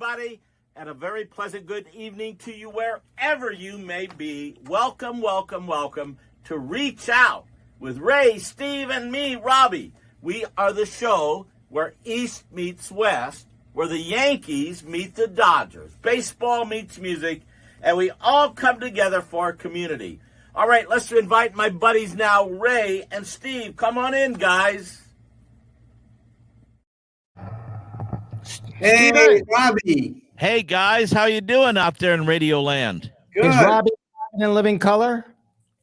everybody, and a very pleasant good evening to you wherever you may be. Welcome, welcome, welcome to Reach Out with Ray, Steve, and me, Robby. We are the show where East meets West, where the Yankees meet the Dodgers. Baseball meets music, and we all come together for our community. All right, let's invite my buddies now, Ray and Steve. Come on in, guys. Hey, Robby. Hey, guys. How you doing out there in Radio Land? Good. Is Robby in living color?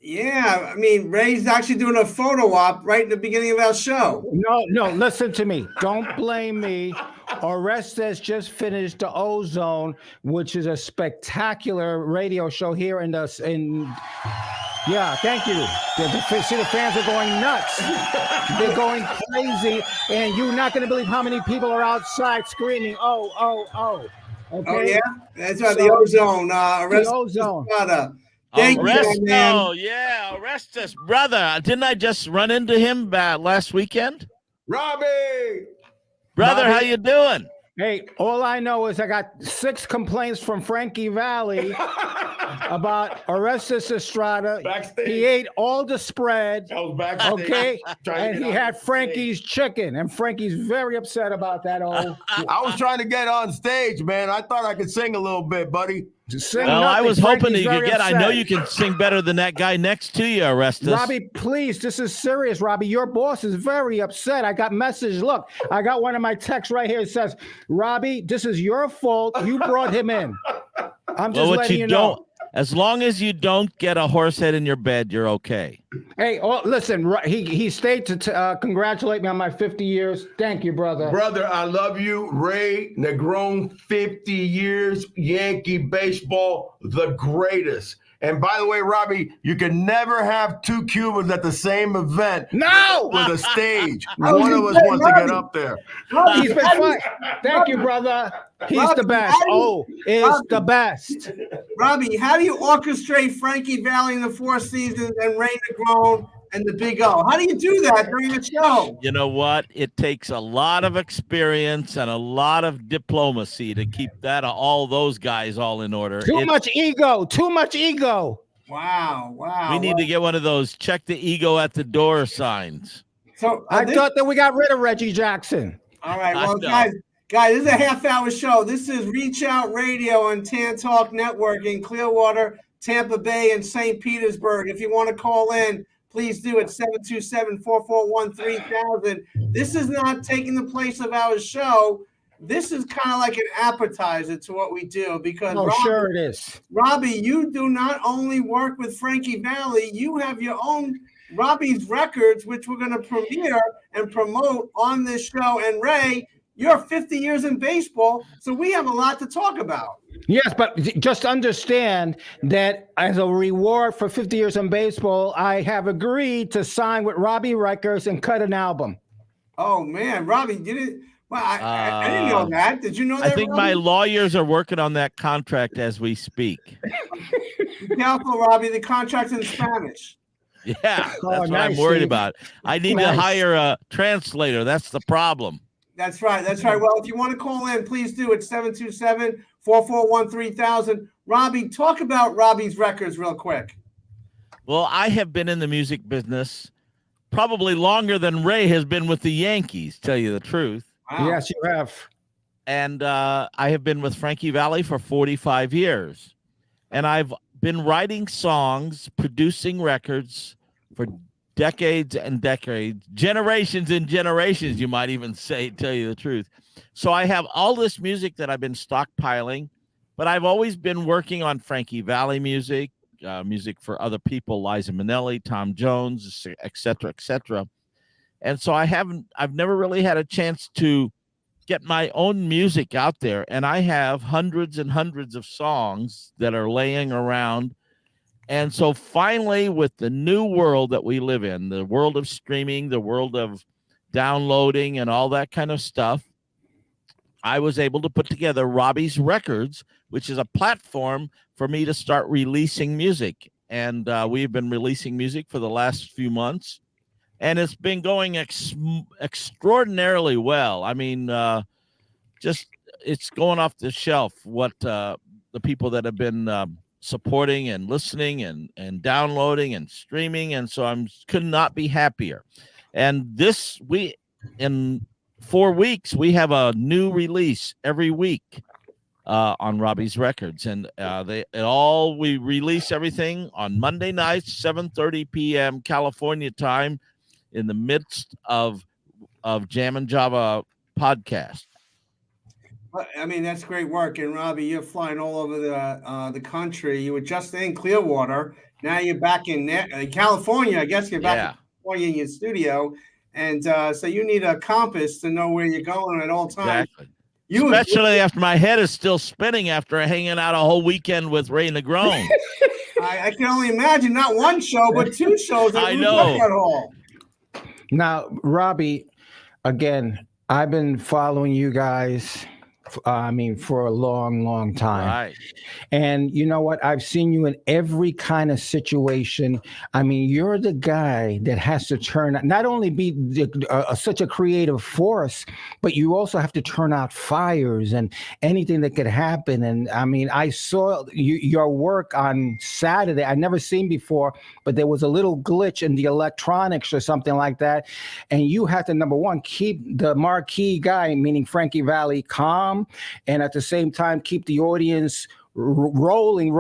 Yeah, I mean, Ray's actually doing a photo op right at the beginning of our show. No, listen to me. Don't blame me. Orestes just finished the Ozone, which is a spectacular radio show here yeah, thank you. The fans are going nuts. They're going crazy, and you're not going to believe how many people are outside screaming, oh. Okay? Oh, yeah? That's right, the Ozone. The Ozone. Thank you, man. Oh, yeah, Orestes, brother. Didn't I just run into him last weekend? Robby! Brother, Robby. how you doing? Hey, all I know is I got 6 complaints from Frankie Valli about Orestes Estrada. Backstage. He ate all the spread. I was backstage. Okay, Trying to and get he on had stage. Frankie's chicken, and Frankie's very upset about that. I was trying to get on stage, man. I thought I could sing a little bit, buddy. Sing Well, I nothing. was hoping Frankie's that you could very get. I know upset. you can sing better than that guy next to you, Orestes. Robby, please, this is serious, Robby. Your boss is very upset. I got message. Look, I got one of my texts right here. It says, Robby, this is your fault. You brought him in. I'm just letting you know. As long as you don't get a horse head in your bed, you're okay. Hey, listen, he stayed to congratulate me on my 50 years. Thank you, brother. Brother, I love you. Ray Negron, 50 years, Yankee baseball, the greatest. And by the way, Robby, you can never have 2 Cubans at the same event. No! With a stage. was One of gonna us say, wants to get Robby. up there. He's been fine. Thank you, brother. He's Robby, the best. The best. Robby, how do you orchestrate Frankie Valli in the Four Seasons and Ray Negron and the Big O? How do you do that during the show? You know what? It takes a lot of experience and a lot of diplomacy to keep all those guys all in order. Too much ego. Wow. We need to get one of those check the ego at the door signs. So I thought that we got rid of Reggie Jackson. All right, I well, know. guys, this is a half-hour show. This is Reach Out Radio on Tan Talk Network in Clearwater, Tampa Bay, and St. Petersburg. If you want to call in, please do at 727-441-3000. This is not taking the place of our show. This is kind of like an appetizer to what we do because Sure it is. Robby, you do not only work with Frankie Valli, you have your own Robby's Records, which we're going to premiere and promote on this show. And Ray, you're 50 years in baseball, so we have a lot to talk about. Yes, but just understand that as a reward for 50 years in baseball, I have agreed to sign with Robby Records and cut an album. Oh, man, Robby, well, I didn't know that. Did you know that? I think Robby? my lawyers are working on that contract as we speak. Be careful, Robby. The contract's in Spanish. Yeah, that's what nice, I'm worried Steve. about. I need to Nice. hire a translator. That's the problem. That's right. Well, if you want to call in, please do at 727-441-3000. Robby, talk about Robby's Records real quick. Well, I have been in the music business probably longer than Ray has been with the Yankees, tell you the truth. Wow. Yes, you have. And I have been with Frankie Valli for 45 years. And I've been writing songs, producing records for decades and decades, generations and generations, you might even say, tell you the truth. So I have all this music that I've been stockpiling, but I've always been working on Frankie Valli music, music for other people, Liza Minnelli, Tom Jones, et cetera, et cetera. And so I've never really had a chance to get my own music out there. And I have hundreds and hundreds of songs that are laying around. And so finally, with the new world that we live in, the world of streaming, the world of downloading and all that kind of stuff, I was able to put together Robby's Records, which is a platform for me to start releasing music. And we've been releasing music for the last few months. And it's been going extraordinarily well. I mean, just it's going off the shelf. What the people that have been supporting and listening and downloading and streaming, and so could not be happier. And in 4 weeks we have a new release every week on Robby's Records, and we release everything on Monday nights, 7:30 p.m. California time, in the midst of Jam and Java podcast. I mean, that's great work. And Robby, you're flying all over the country. You were just in Clearwater. Now you're back in California. I guess you're back in California in your studio. And so you need a compass to know where you're going at all times. Exactly. Especially after my head is still spinning after hanging out a whole weekend with Ray Negron. I can only imagine not one show, but 2 shows. I know. Now, Robby, again, I've been following you guys for a long, long time. Right. And you know what? I've seen you in every kind of situation. I mean, you're the guy that has to not only be such a creative force, but you also have to turn out fires and anything that could happen. And I mean, I saw your work on Saturday. I'd never seen before, but there was a little glitch in the electronics or something like that. And you had to, number one, keep the marquee guy, meaning Frankie Valli, calm, and at the same time keep the audience rolling,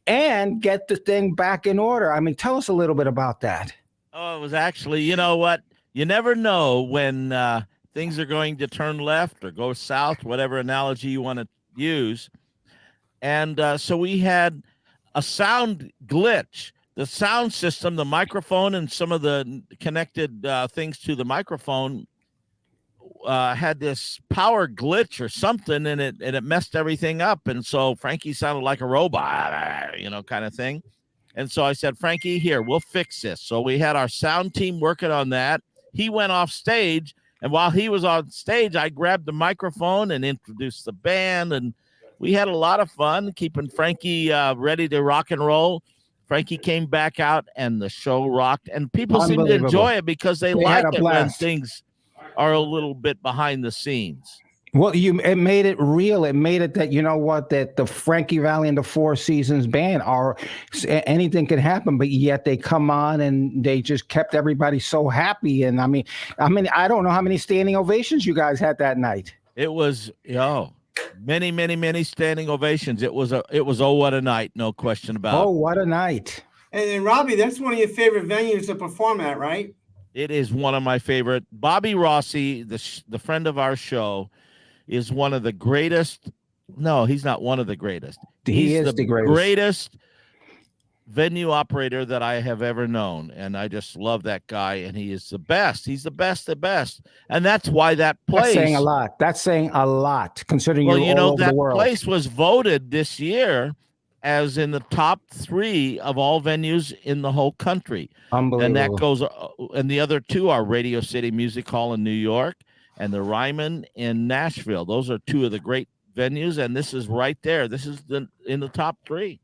and get the thing back in order. I mean, tell us a little bit about that. Oh, it was actually, you know what? You never know when things are going to turn left or go south, whatever analogy you want to use. And so we had a sound glitch. The sound system, the microphone, and some of the connected things to the microphone had this power glitch or something, and it messed everything up. And so Frankie sounded like a robot, kind of thing. And so I said, Frankie, here, we'll fix this. So we had our sound team working on that. He went off stage, and while he was on stage, I grabbed the microphone and introduced the band, and we had a lot of fun keeping Frankie ready to rock and roll. Frankie came back out, and the show rocked, and people seemed to enjoy it because they like it when things are a little bit behind the scenes. Well, it made it real. It made it that, you know what, that the Frankie Valli and the Four Seasons band anything can happen, but yet they come on and they just kept everybody so happy. And I mean, I don't know how many standing ovations you guys had that night. It was, many standing ovations. It was oh, what a night. No question about it. Oh, what a night. And Robby, that's one of your favorite venues to perform at, right? It is one of my favorite. Bobby Rossi, the friend of our show, is one of the greatest. No, he's not one of the greatest. He is the greatest venue operator that I have ever known. And I just love that guy. And he is the best. He's the best. And that's why that place. That's saying a lot, considering you're all over the world. That place was voted this year as in the top 3 of all venues in the whole country. Unbelievable. And that goes, and the other 2 are Radio City Music Hall in New York and the Ryman in Nashville. Those are 2 of the great venues, and this is right there. This is in the top 3.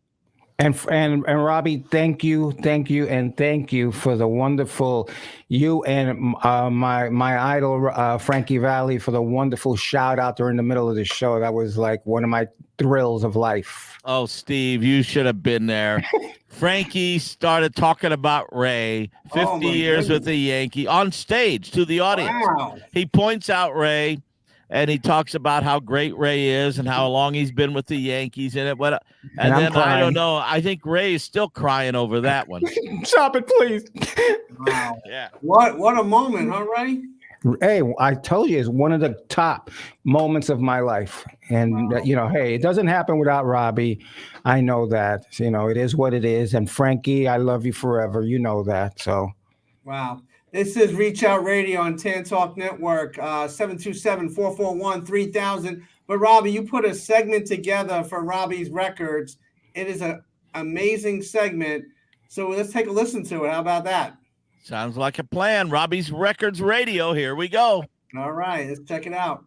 And Robby, thank you for the wonderful, you and my idol Frankie Valli, for the wonderful shout out during the middle of the show. That was like one of my thrills of life. Oh, Steve, you should have been there. Frankie started talking about Ray, 50 years with the Yankee, on stage to the audience. Wow. He points out Ray, and he talks about how great Ray is and how long he's been with the Yankees and then I don't know. I think Ray is still crying over that one. Stop it, please. Wow. Yeah. What a moment, huh, Ray? Hey, I told you, it's one of the top moments of my life. And, hey, it doesn't happen without Robby. I know that. It is what it is. And Frankie, I love you forever. You know that. So. Wow. This is Reach Out Radio on Tan Talk Network, 727-441-3000. But Robby, you put a segment together for Robby's Records. It is an amazing segment. So let's take a listen to it. How about that? Sounds like a plan. Robby's Records Radio. Here we go. All right, let's check it out.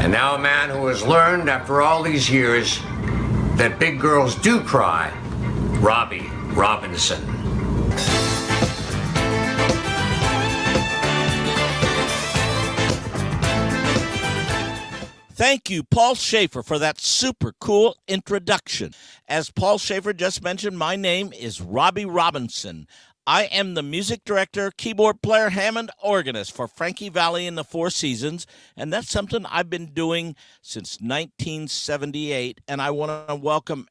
And now a man who has learned after all these years that big girls do cry, Robby Robinson. Thank you, Paul Schaefer, for that super cool introduction. As Paul Schaefer just mentioned, my name is Robby Robinson. I am the music director, keyboard player, Hammond organist for Frankie Valli and the Four Seasons, and that's something I've been doing since 1978, and I want to welcome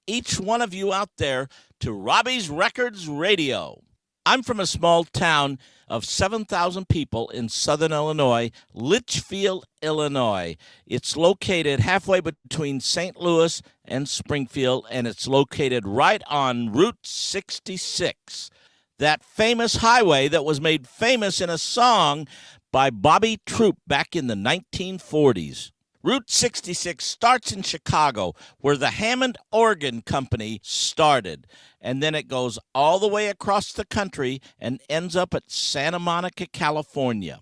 each one of you out there to Robby's Records Radio. I'm from a small town of 7,000 people in southern Illinois, Litchfield, Illinois. It's located halfway between St. Louis and Springfield, and it's located right on Route 66, that famous highway that was made famous in a song by Bobby Troup back in the 1940s. Route 66 starts in Chicago, where the Hammond Organ Company started, and then it goes all the way across the country and ends up at Santa Monica, California.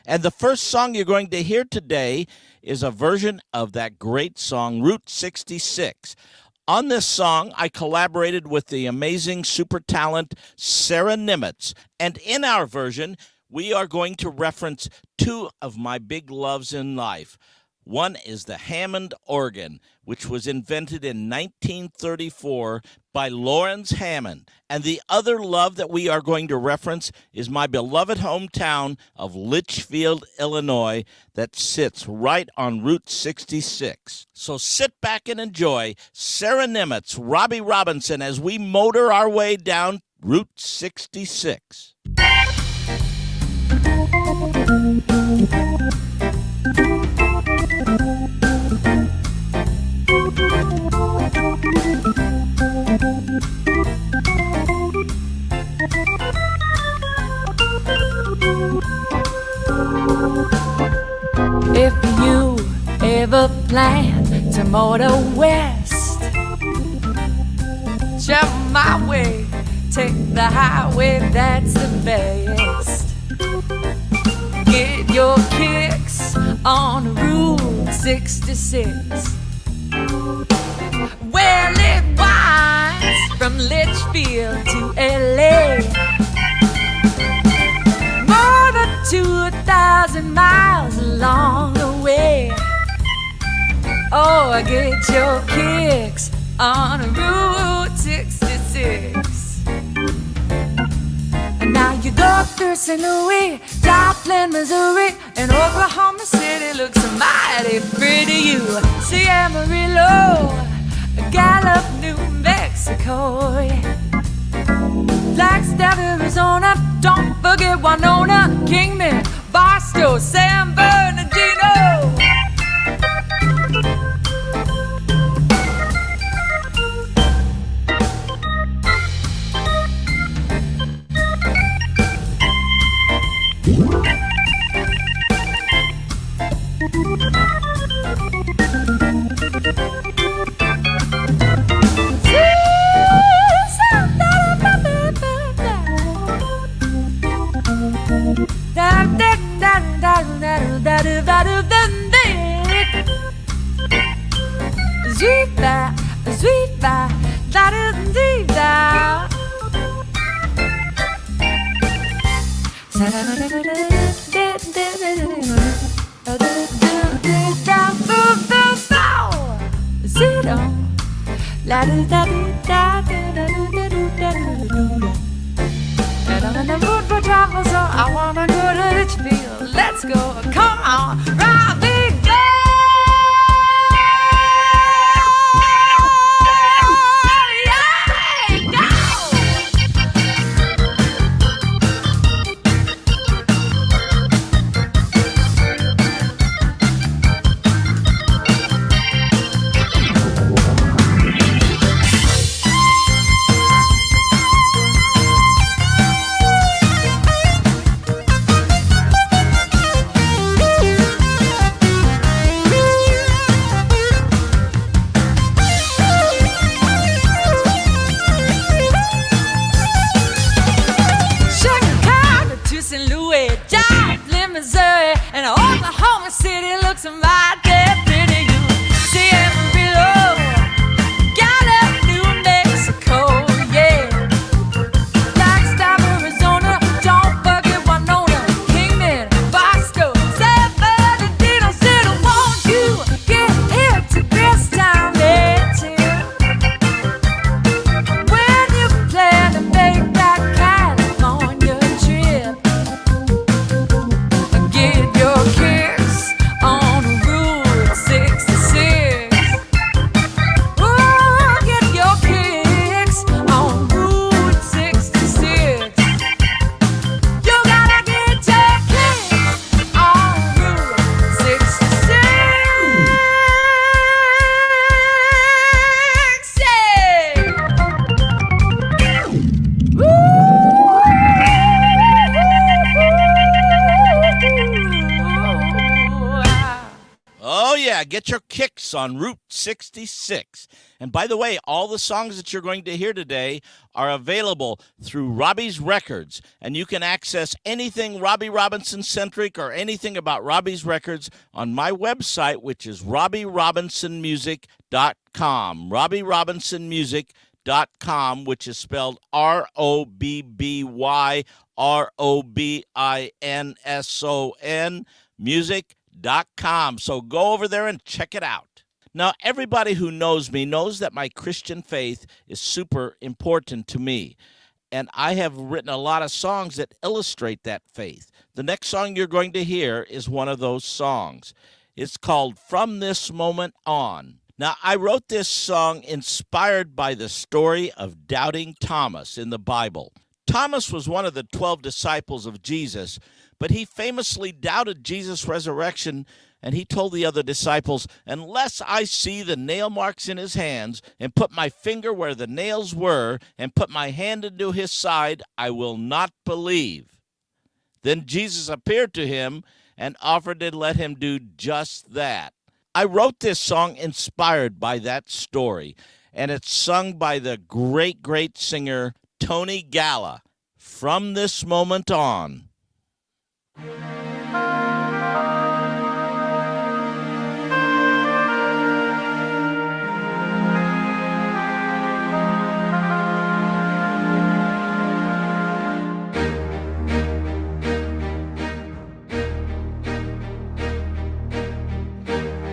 And the first song you're going to hear today is a version of that great song, Route 66. On this song, I collaborated with the amazing super talent Sarah Nimitz, and in our version, we are going to reference two of my big loves in life. One is the Hammond organ, which was invented in 1934 by Lawrence Hammond. And the other love that we are going to reference is my beloved hometown of Litchfield, Illinois, that sits right on Route 66. So sit back and enjoy Sarah Nimitz, Robby Robinson, as we motor our way down Route 66. If you ever plan to motor west, jump my way, take the highway, that's the best. Get your kicks on Route 66. Well, it winds from Litchfield to LA, more than 2,000 miles along the way. Oh, get your kicks on Route 66. And now you go through St. Louis, Joplin, Missouri, and Oklahoma City looks mighty pretty. You see Amarillo, Gallup, New Mexico, Flagstaff, Arizona, don't forget Winona, Kingman, Barstow, San Bernardino. And I'm in the mood for travel, so I wanna go to Litchfield. Let's go, come on, Robby, go! Yeah, go! get your kicks on Route 66. And by the way, all the songs that you're going to hear today are available through Robby's Records. And you can access anything Robbie Robinson-centric or anything about Robby's Records on my website, which is RobbyRobinsonMusic.com. RobbyRobinsonMusic.com, which is spelled RobbyRobinson music.com. So go over there and check it out. Now, everybody who knows me knows that my Christian faith is super important to me. And I have written a lot of songs that illustrate that faith. The next song you're going to hear is one of those songs. It's called From This Moment On. Now, I wrote this song inspired by the story of doubting Thomas in the Bible. Thomas was one of the 12 disciples of Jesus, but he famously doubted Jesus' resurrection, and he told the other disciples, unless I see the nail marks in his hands and put my finger where the nails were and put my hand into his side, I will not believe. Then Jesus appeared to him and offered to let him do just that. I wrote this song inspired by that story, and it's sung by the great, great singer Tony Galla. From This Moment On.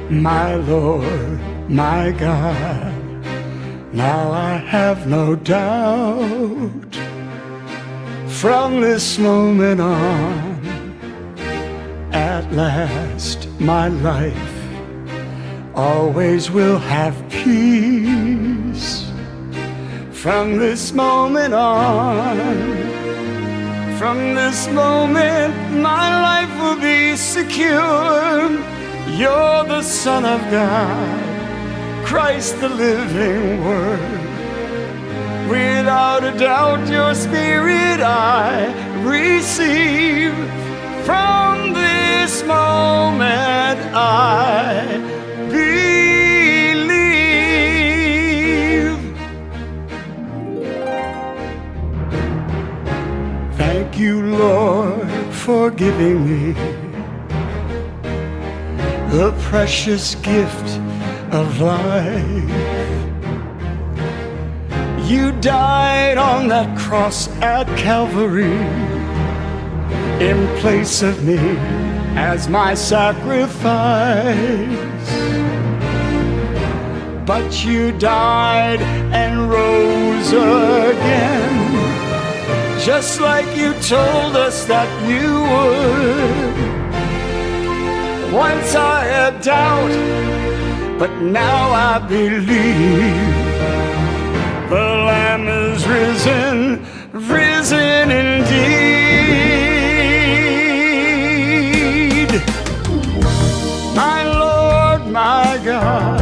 My Lord, my God, now I have no doubt. From this moment on, at last my life always will have peace. From this moment on, from this moment my life will be secure. You're the Son of God, Christ the living Word. Without a doubt your Spirit I receive. From this moment I believe. Thank you, Lord, for giving me the precious gift of life. You died on that cross at Calvary in place of me as my sacrifice. But you died and rose again, just like you told us that you would. Once I had doubt, but now I believe. The Lamb is risen, risen indeed. My Lord, my God,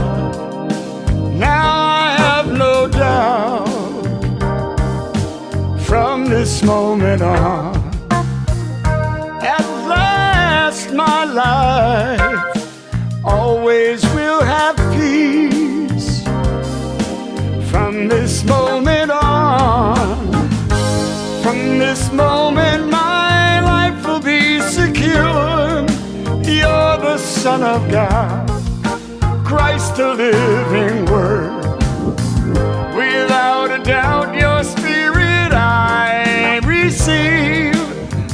now I have no doubt. From this moment on, at last my life always will have peace. From this moment on, from this moment my life will be secure. You're the Son of God, Christ the living Word. Without a doubt your Spirit I receive.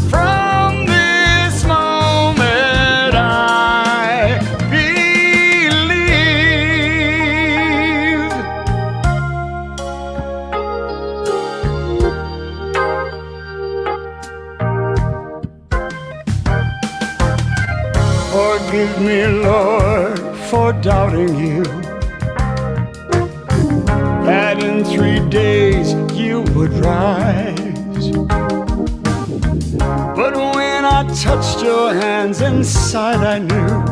From this moment I believe. Forgive me, Lord, for doubting you, that in 3 days you would rise. But when I touched your hands inside, I knew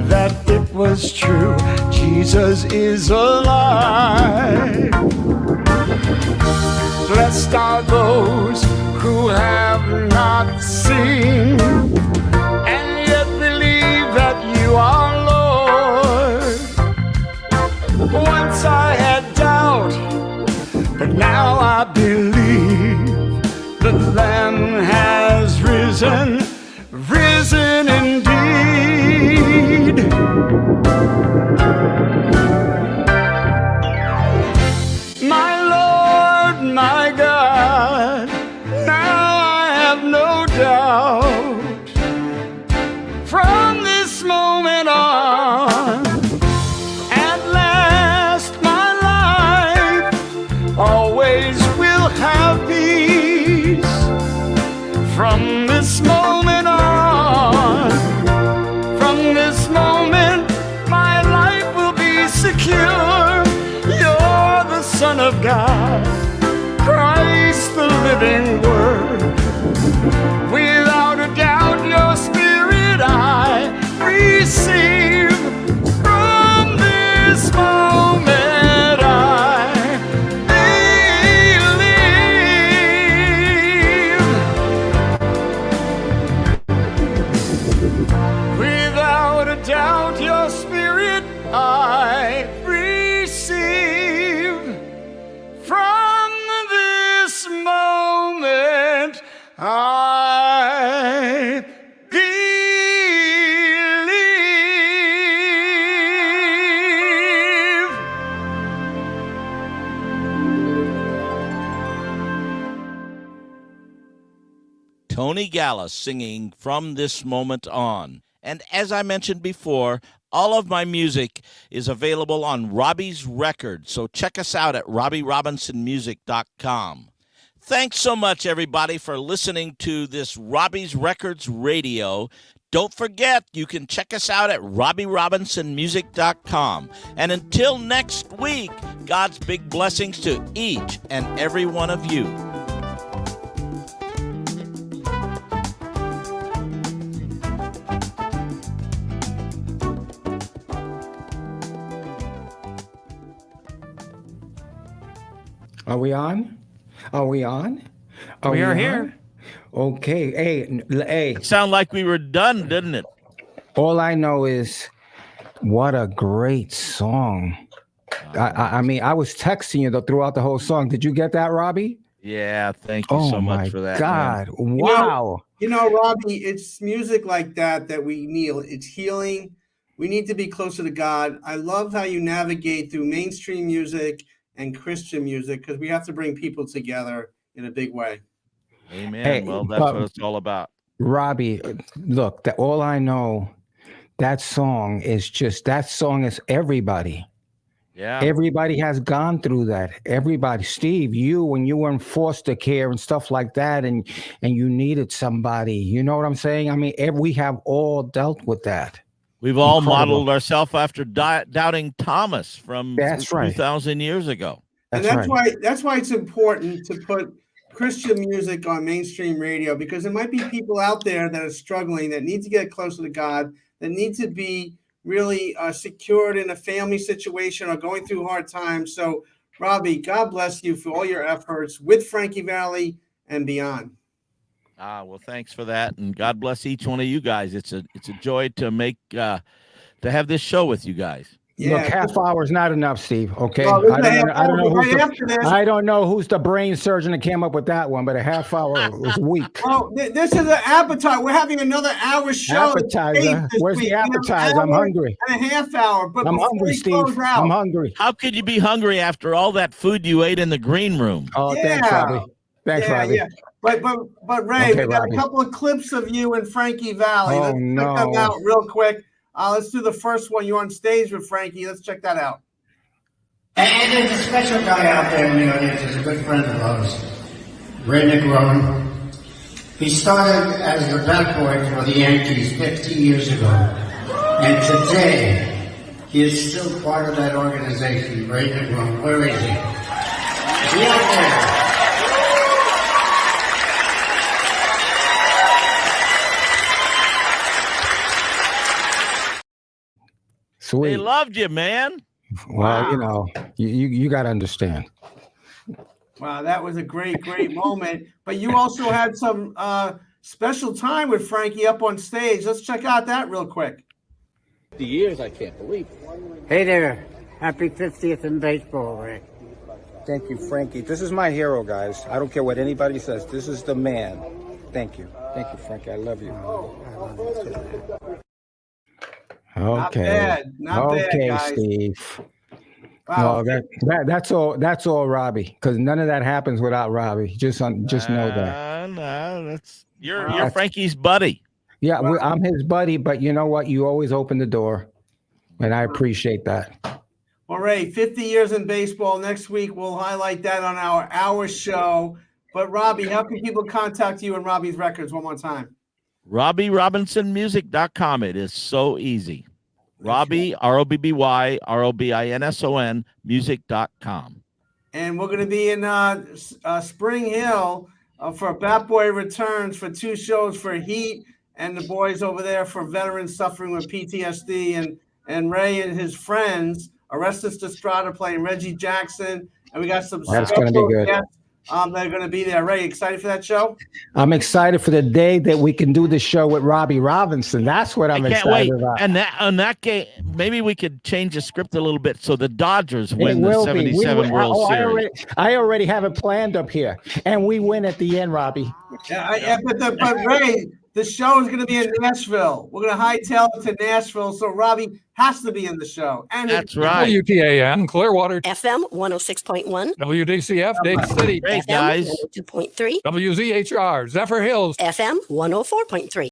that it was true. Jesus is alive. Blessed are those who have not seen and yet believe that you are Lord. Son of God, Christ the living Word. Without a doubt, your spirit I receive. From this moment I believe. Without a doubt, your spirit I receive. From this moment I believe. Tony Gallus singing From This Moment On. And as I mentioned before, all of my music is available on Robby's Records, so check us out at RobbyRobinsonMusic.com. Thanks so much, everybody, for listening to this Robby's Records Radio. Don't forget, you can check us out at RobbyRobinsonMusic.com. And until next week, God's big blessings to each and every one of you. Are we on? Are we on? We are on? here. Okay. Hey. It sounded like we were done, didn't it? All I know is what a great song. I mean, I was texting you throughout the whole song. Did you get that, Robbie? Yeah, thank you so much for that. God, man. wow. You know, Robbie, it's music like that we need. It's healing. We need to be closer to God. I love how you navigate through mainstream music and Christian music because we have to bring people together in a big way. Amen. Hey, well, that's what it's all about. Robbie, look, all I know, that song is everybody. Yeah. Everybody has gone through that. Everybody. Steve, when you were in foster care and stuff like that, and you needed somebody, you know what I'm saying? I mean, we have all dealt with that. We've all modeled ourselves after Doubting Thomas from 2,000 years ago. That's why it's important to put Christian music on mainstream radio, because there might be people out there that are struggling, that need to get closer to God, that need to be really secured in a family situation or going through hard times. So, Robbie, God bless you for all your efforts with Frankie Valli and beyond. Well, thanks for that, and God bless each one of you guys. It's a joy to make to have this show with you guys. Yeah. Look, half hour is not enough, Steve. Okay, I don't know who's the brain surgeon that came up with that one, but a half hour was weak. Well, this is an appetizer. We're having another hour show. Appetizer. Where's the appetizer? I'm hungry. And a half hour. But I'm hungry, Steve. I'm hungry. How could you be hungry after all that food you ate in the green room? Oh, thanks, Robbie. Thanks, Robbie. Yeah. But Ray, we got a couple of clips of you and Frankie Valli. Let's check them out real quick. Let's do the first one. You're on stage with Frankie. Let's check that out. And there's a special guy out there in the audience who's a good friend of ours, Ray Negron. He started as the bat boy for the Yankees 50 years ago. And today, he is still part of that organization, Ray Negron. Where is he? Is he out there? Sweet. They loved you, man. Well, you know, you got to understand. Wow, that was a great moment. But you also had some special time with Frankie up on stage. Let's check out that real quick. 50 years, I can't believe it. Hey there. Happy 50th in baseball, Ray. Thank you, Frankie. This is my hero, guys. I don't care what anybody says. This is the man. Thank you. Thank you, Frankie. I love you. Okay. Not bad, guys. Steve. Wow. No, that's all. That's all, Robbie. Because none of that happens without Robbie. Just know that. No, you're Frankie's buddy. Yeah, I'm his buddy. But you know what? You always open the door, and I appreciate that. Well, Ray, 50 years in baseball. Next week we'll highlight that on our hour show. But Robbie, how can people contact you and Robbie's Records one more time? RobbyRobinsonMusic.com. It is so easy. Robby, ROBBY, ROBINSON, music.com. and we're going to be in Spring Hill for Bat Boy Returns for 2 shows for Heat and the boys over there for veterans suffering with PTSD, and Ray and his friends, Orestes Destrada playing Reggie Jackson, and we got some That's going to be good. guests that are going to be there. Ray, excited for that show? I'm excited for the day that we can do the show with Robbie Robinson. That's what I'm excited about. And on that game, maybe we could change the script a little bit so the Dodgers win the 77 World Series. I already have it planned up here, and we win at the end, Robbie. But Ray, the show is going to be in Nashville. We're going to hightail it to Nashville, so Robbie has to be in the show. And that's right. WPAN, Clearwater. FM 106.1. WDCF, Dade City. Great, guys. 2.3. WZHR, Zephyr Hills. FM 104.3.